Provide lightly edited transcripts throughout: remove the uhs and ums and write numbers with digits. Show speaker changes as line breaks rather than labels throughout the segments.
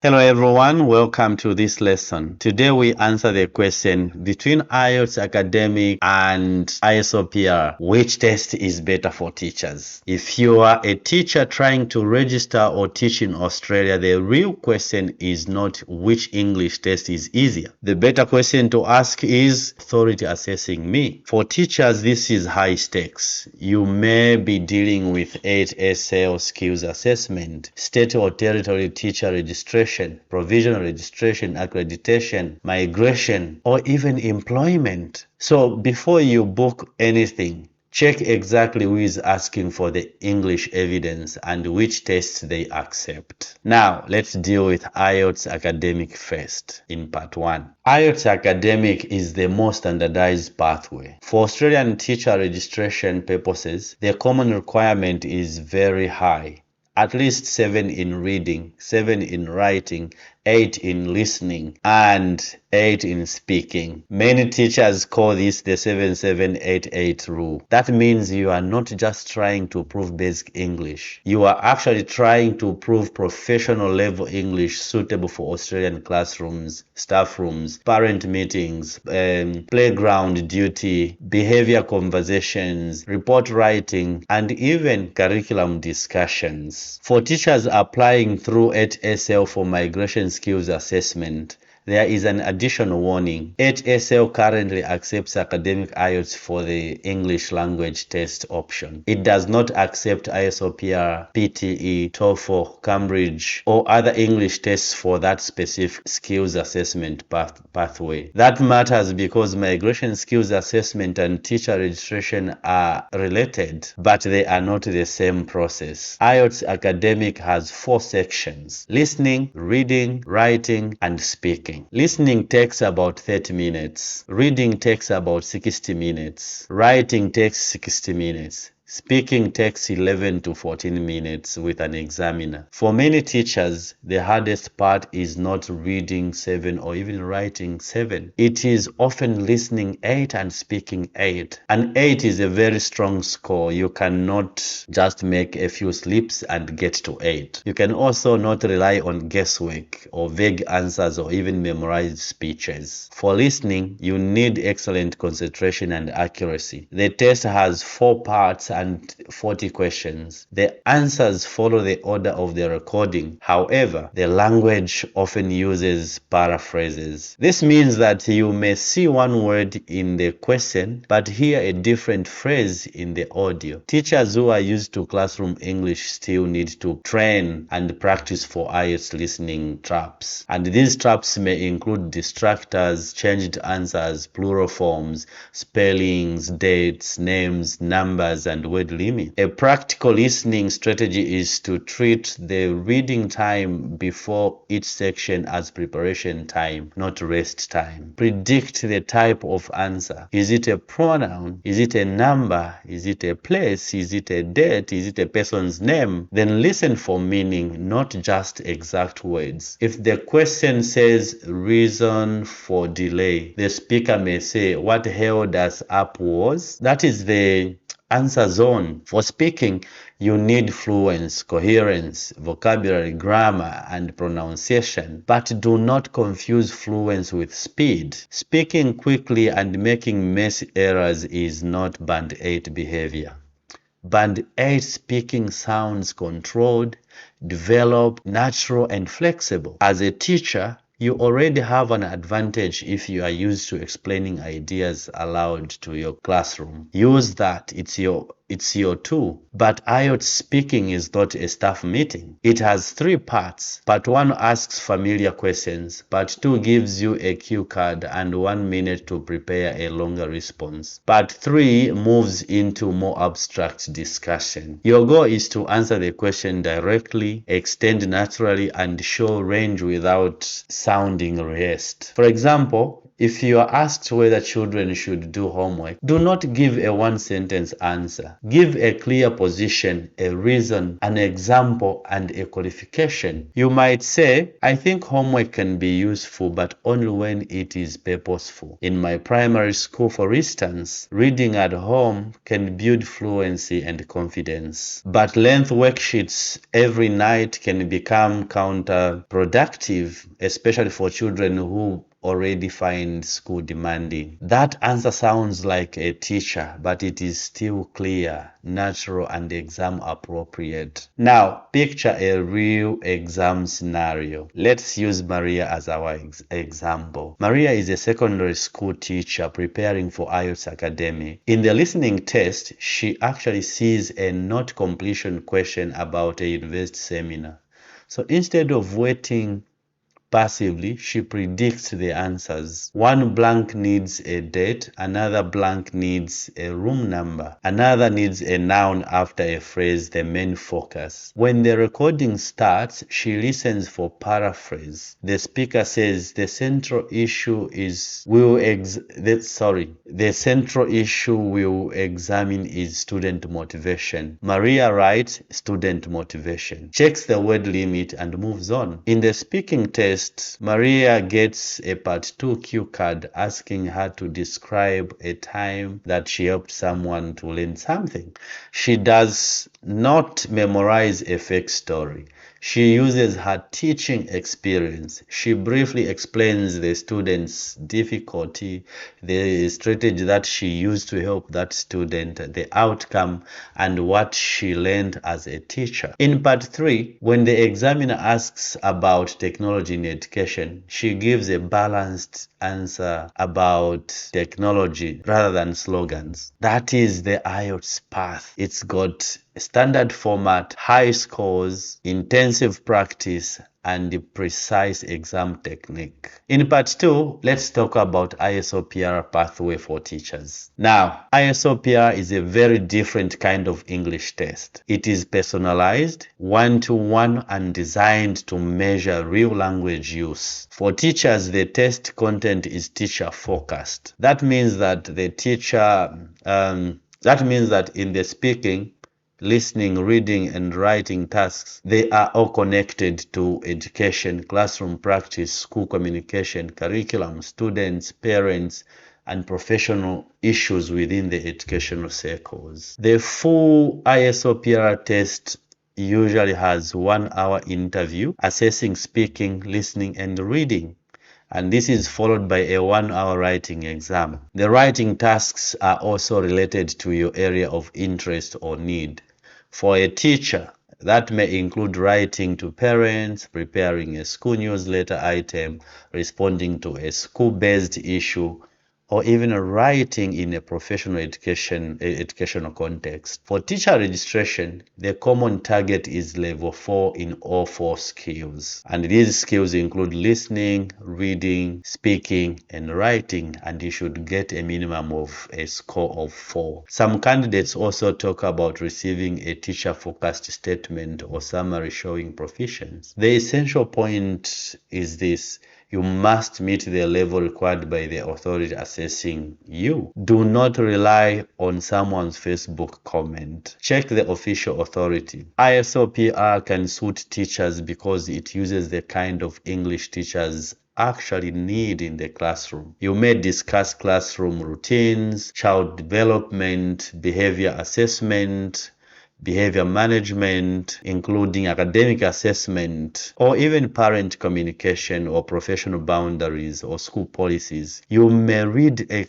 Hello everyone, welcome to this lesson. Today we answer the question between IELTS Academic and ISLPR, which test is better for teachers? If you are a teacher trying to register or teach in Australia, the real question is not which English test is easier. The better question to ask is authority assessing me. For teachers, this is high stakes. You may be dealing with 8 SL skills assessment, state or territory teacher registration, provisional registration, accreditation, migration, or even employment. So before you book anything, check exactly who is asking for the English evidence and which tests they accept. Now, let's deal with IELTS Academic first in part 1. IELTS Academic is the most standardized pathway. For Australian teacher registration purposes, the common requirement is very high. At least 7 in reading, 7 in writing, 8 in listening, and 8 in speaking. Many teachers call this the 7788 rule. That means you are not just trying to prove basic English. You are actually trying to prove professional level English suitable for Australian classrooms, staff rooms, parent meetings, playground duty, behavior conversations, report writing, and even curriculum discussions. For teachers applying through 8SL for migration skills assessment, there is an additional warning. 8SL currently accepts academic IELTS for the English language test option. It does not accept ISLPR, PTE, TOEFL, Cambridge, or other English tests for that specific skills assessment pathway. That matters because migration skills assessment and teacher registration are related, but they are not the same process. IELTS Academic has 4 sections: listening, reading, writing, and speaking. Listening takes about 30 minutes. Reading takes about 60 minutes. Writing takes 60 minutes. Speaking takes 11 to 14 minutes with an examiner. For many teachers, the hardest part is not reading 7 or even writing 7. It is often listening 8 and speaking 8. An 8 is a very strong score. You cannot just make a few slips and get to 8. You can also not rely on guesswork or vague answers or even memorized speeches. For listening, you need excellent concentration and accuracy. The test has 4 parts and 40 questions. The answers follow the order of the recording. However, the language often uses paraphrases. This means that you may see one word in the question but hear a different phrase in the audio. Teachers who are used to classroom English still need to train and practice for IELTS listening traps. And these traps may include distractors, changed answers, plural forms, spellings, dates, names, numbers, and word limit. A practical listening strategy is to treat the reading time before each section as preparation time, not rest time. Predict the type of answer. Is it a pronoun? Is it a number? Is it a place? Is it a date? Is it a person's name? Then listen for meaning, not just exact words. If the question says reason for delay, the speaker may say, what held us up was. That is the answer zone. For speaking, you need fluence, coherence, vocabulary, grammar, and pronunciation. But do not confuse fluence with speed. Speaking quickly and making messy errors is not Band 8 behavior. Band 8 speaking sounds controlled, developed, natural, and flexible. As a teacher, you already have an advantage if you are used to explaining ideas aloud to your classroom. Use that. It's your tool. But IELTS speaking is not a staff meeting. It has 3 parts. Part 1 asks familiar questions. Part 2 gives you a cue card and 1 minute to prepare a longer response. Part 3 moves into more abstract discussion. Your goal is to answer the question directly, extend naturally, and show range without sounding rehearsed. For example, if you are asked whether children should do homework, do not give a 1-sentence answer. Give a clear position, a reason, an example, and a qualification. You might say, I think homework can be useful, but only when it is purposeful. In my primary school, for instance, reading at home can build fluency and confidence. But length worksheets every night can become counterproductive, especially for children who already find school demanding. That answer sounds like a teacher, but it is still clear, natural, and exam appropriate. Now, picture a real exam scenario. Let's use Maria as our example. Maria is a secondary school teacher preparing for IELTS Academic. In the listening test, she actually sees a note completion question about a university seminar. So instead of waiting passively, she predicts the answers. One blank needs a date, another blank needs a room number, another needs a noun after a phrase, the main focus. When the recording starts, she listens for paraphrase. The speaker says the central issue we'll examine is student motivation. Maria writes student motivation, checks the word limit, and moves on. In the speaking test, Maria gets a part 2 cue card asking her to describe a time that she helped someone to learn something. She does not memorize a fake story. She uses her teaching experience. She briefly explains the student's difficulty, the strategy that she used to help that student, the outcome, and what she learned as a teacher. In part 3, when the examiner asks about technology in education, she gives a balanced answer about technology rather than slogans. That is the IELTS path. It's got standard format, high scores, intensive practice, and the precise exam technique. In part 2, let's talk about ISLPR pathway for teachers. Now, ISLPR is a very different kind of English test. It is personalized, one-to-one, and designed to measure real language use. For teachers, the test content is teacher-focused. That means that in the speaking, listening, reading, and writing tasks, they are all connected to education, classroom practice, school communication, curriculum, students, parents, and professional issues within the educational circles. The full ISLPR test usually has 1-hour interview assessing speaking, listening, and reading. And this is followed by a 1-hour writing exam. The writing tasks are also related to your area of interest or need. For a teacher, that may include writing to parents, preparing a school newsletter item, responding to a school-based issue, or even writing in a professional educational context. For teacher registration, the common target is level 4 in all 4 skills. And these skills include listening, reading, speaking, and writing, and you should get a minimum of a score of 4. Some candidates also talk about receiving a teacher-focused statement or summary showing proficiency. The essential point is this: you must meet the level required by the authority assessing you. Do not rely on someone's Facebook comment. Check the official authority. ISLPR can suit teachers because it uses the kind of English teachers actually need in the classroom. You may discuss classroom routines, child development, behavior assessment, behavior management, including academic assessment, or even parent communication or professional boundaries or school policies. You may read a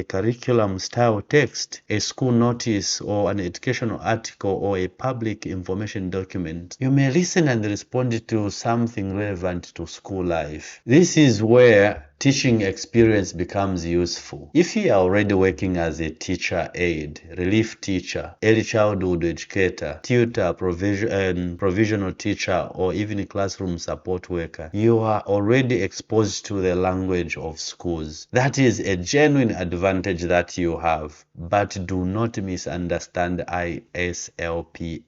curriculum style text, a school notice, or an educational article, or a public information document. You may listen and respond to something relevant to school life. This is where teaching experience becomes useful. If you are already working as a teacher aide, relief teacher, early childhood educator, tutor, provisional teacher, or even a classroom support worker, you are already exposed to the language of schools. That is a genuine advantage that you have, but do not misunderstand ISLPR.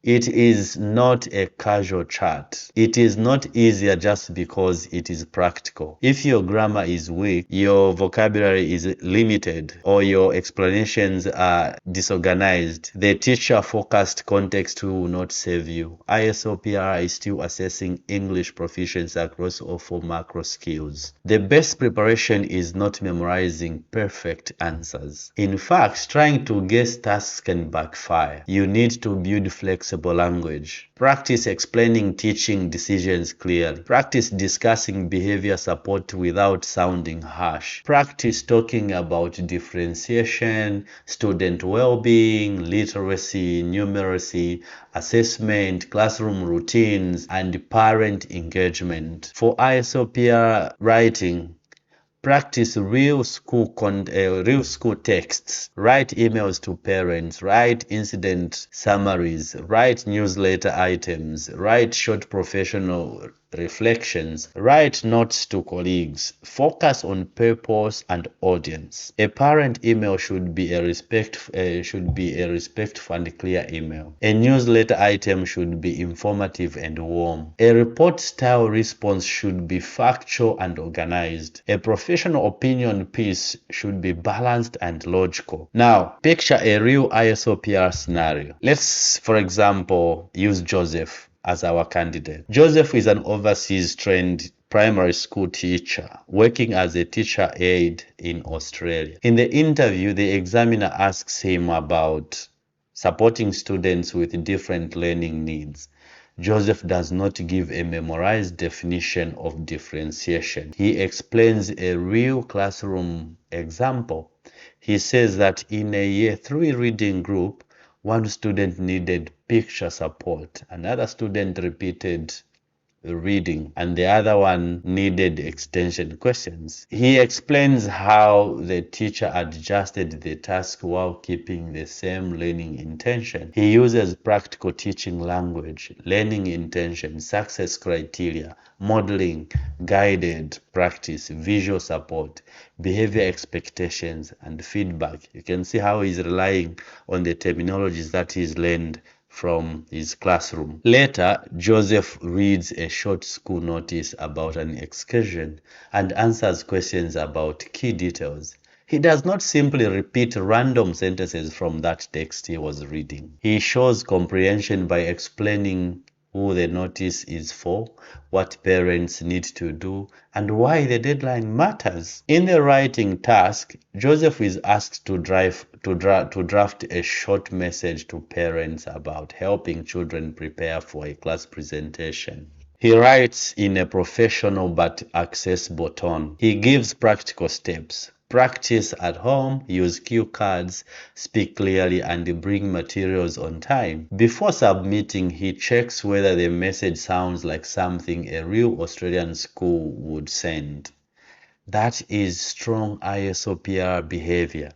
It is not a casual chat. It is not easier just because it is practical. If your grammar is weak, your vocabulary is limited, or your explanations are disorganized, the teacher-focused context will not save you. ISLPR is still assessing English proficiency across all 4 macro skills. The best preparation is not memorizing perfect answers. In fact, trying to guess tasks can backfire. You need to build flexible language. Practice explaining teaching decisions clearly. Practice discussing behavior support without sounding harsh. Practice talking about differentiation, student well-being, literacy, numeracy, assessment, classroom routines, and parent engagement. For ISLPR writing, practice real school texts. Write emails to parents. Write incident summaries. Write newsletter items. Write short professional reflections. Write notes to colleagues. Focus on purpose and audience. A parent email should be a respectful and clear email. A newsletter item should be informative and warm. A report style response should be factual and organized. A professional opinion piece should be balanced and logical. Now, picture a real ISLPR scenario. Let's, for example, use Joseph as our candidate. Joseph is an overseas trained primary school teacher working as a teacher aide in Australia. In the interview, the examiner asks him about supporting students with different learning needs. Joseph does not give a memorized definition of differentiation. He explains a real classroom example. He says that in a Year 3 reading group, one student needed picture support, another student repeated reading, and the other one needed extension questions. He explains how the teacher adjusted the task while keeping the same learning intention. He uses practical teaching language, learning intention, success criteria, modeling, guided practice, visual support, behavior expectations, and feedback. You can see how he's relying on the terminologies that he's learned from his classroom. Later, Joseph reads a short school notice about an excursion and answers questions about key details. He does not simply repeat random sentences from that text he was reading. He shows comprehension by explaining who the notice is for, what parents need to do, and why the deadline matters. In the writing task, Joseph is asked to draft a short message to parents about helping children prepare for a class presentation. He writes in a professional but accessible tone. He gives practical steps. Practice at home, use cue cards, speak clearly, and bring materials on time. Before submitting, he checks whether the message sounds like something a real Australian school would send. That is strong ISLPR behavior.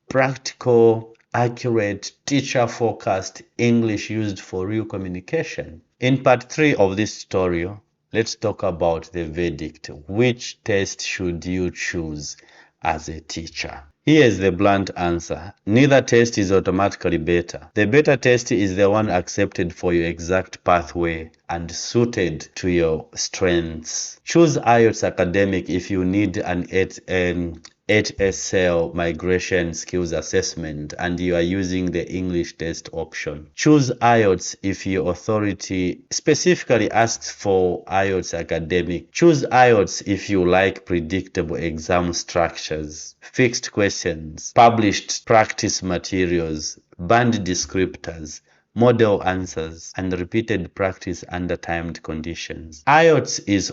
Practical, accurate, teacher-focused English used for real communication. In part 3 of this tutorial, let's talk about the verdict. Which test should you choose as a teacher? Here's the blunt answer. Neither test is automatically better. The better test is the one accepted for your exact pathway and suited to your strengths. Choose IELTS Academic if you need an 8SL migration skills assessment and you are using the English test option. Choose IELTS if your authority specifically asks for IELTS Academic. Choose IELTS if you like predictable exam structures, fixed questions, published practice materials, banned descriptors, model answers, and repeated practice under timed conditions. IELTS is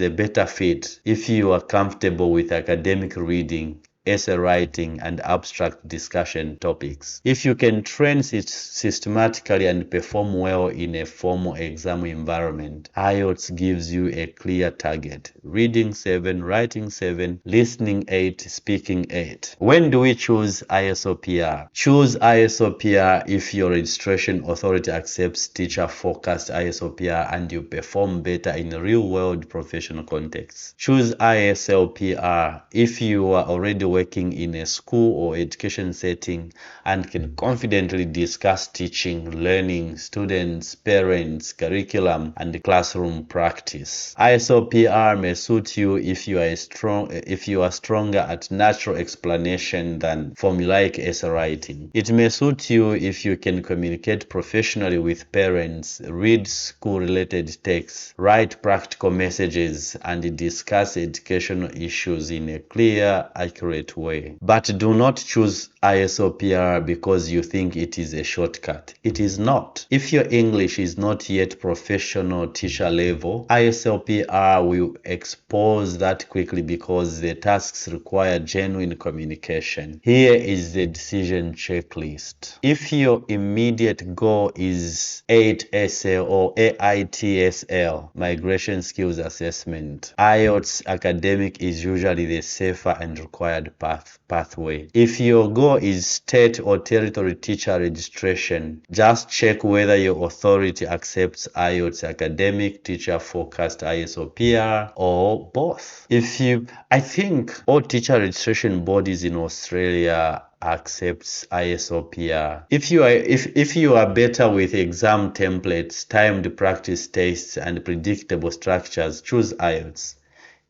a better fit if you are comfortable with academic reading, essay writing, and abstract discussion topics. If you can train systematically and perform well in a formal exam environment, IELTS gives you a clear target. Reading 7, writing 7, listening 8, speaking 8. When do we choose ISLPR? Choose ISLPR if your registration authority accepts teacher-focused ISLPR and you perform better in real-world professional contexts. Choose ISLPR if you are already working in a school or education setting and can confidently discuss teaching, learning, students, parents, curriculum, and classroom practice. ISLPR may suit you if you are stronger at natural explanation than formulaic essay writing. It may suit you if you can communicate professionally with parents, read school-related texts, write practical messages, and discuss educational issues in a clear, accurate way. But do not choose ISLPR because you think it is a shortcut. It is not. If your English is not yet professional teacher level, ISLPR will expose that quickly because the tasks require genuine communication. Here is the decision checklist. If your immediate goal is 8SL or AITSL, Migration Skills Assessment, IELTS Academic is usually the safer and required pathway. If your goal is state or territory teacher registration, just check whether your authority accepts IELTS Academic, Teacher Focused ISLPR, or both. I think all teacher registration bodies in Australia accepts ISLPR. If you are better with exam templates, timed practice tests, and predictable structures, choose IELTS.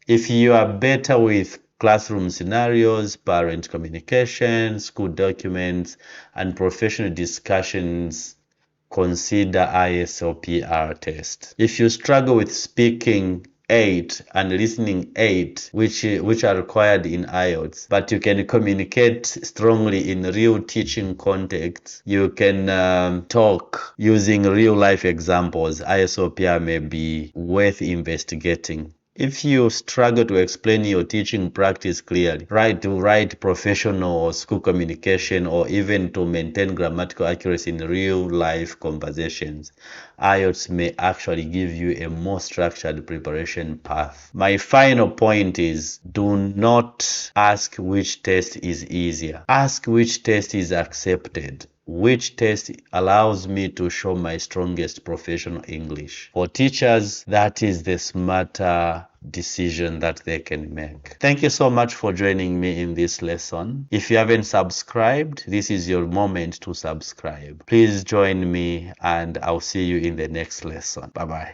If you are better with classroom scenarios, parent communication, school documents, and professional discussions, consider ISLPR test. If you struggle with speaking 8 and listening 8, which are required in IELTS, but you can communicate strongly in real teaching contexts, you can talk using real life examples, ISLPR may be worth investigating. If you struggle to explain your teaching practice clearly, to write professional or school communication, or even to maintain grammatical accuracy in real life conversations, IELTS may actually give you a more structured preparation path. My final point is, do not ask which test is easier. Ask which test is accepted. Which test allows me to show my strongest professional English? For teachers, that is the smarter decision that they can make. Thank you so much for joining me in this lesson. If you haven't subscribed, this is your moment to subscribe. Please join me and I'll see you in the next lesson. Bye-bye.